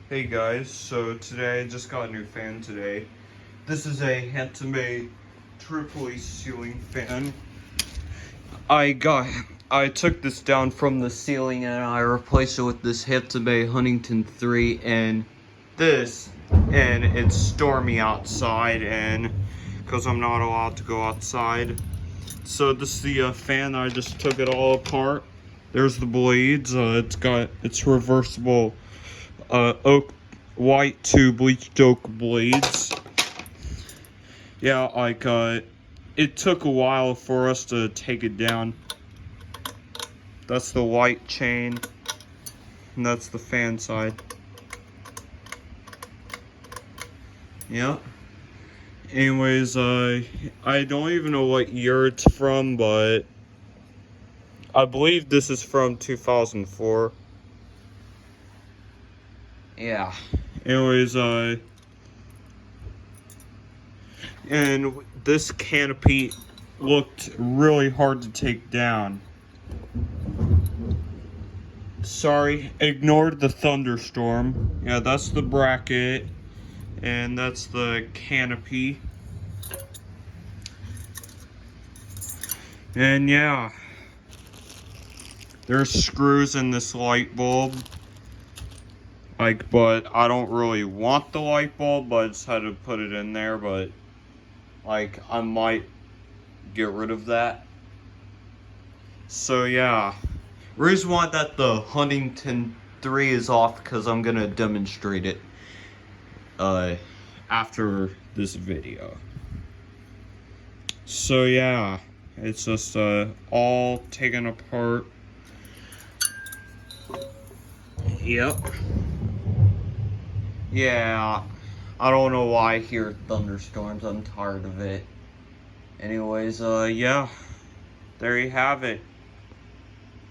Hey guys, so today I just got a new fan today. This is a Hampton Bay Tripoli ceiling fan. I took this down from the ceiling and I replaced it with this Hampton Bay Huntington 3 and it's stormy outside and because I'm not allowed to go outside. So this is the fan. I just took it all apart. There's the blades. It's reversible white to bleached oak blades. Yeah, it took a while for us to take it down. That's the white chain, and that's the fan side. Yeah. Anyways, I don't even know what year it's from, but I believe this is from 2004. Yeah. Anyways, and this canopy looked really hard to take down. Sorry, ignored the thunderstorm. Yeah, that's the bracket, and that's the canopy. And yeah, there's screws in this light bulb. But I don't really want the light bulb, but I just had to put it in there, but I might get rid of that. So yeah, reason why that the Huntington 3 is off because I'm gonna demonstrate it after this video. So yeah, it's just all taken apart. Yep. Yeah, I don't know why I hear thunderstorms. I'm tired of it. Anyways, yeah, there you have it.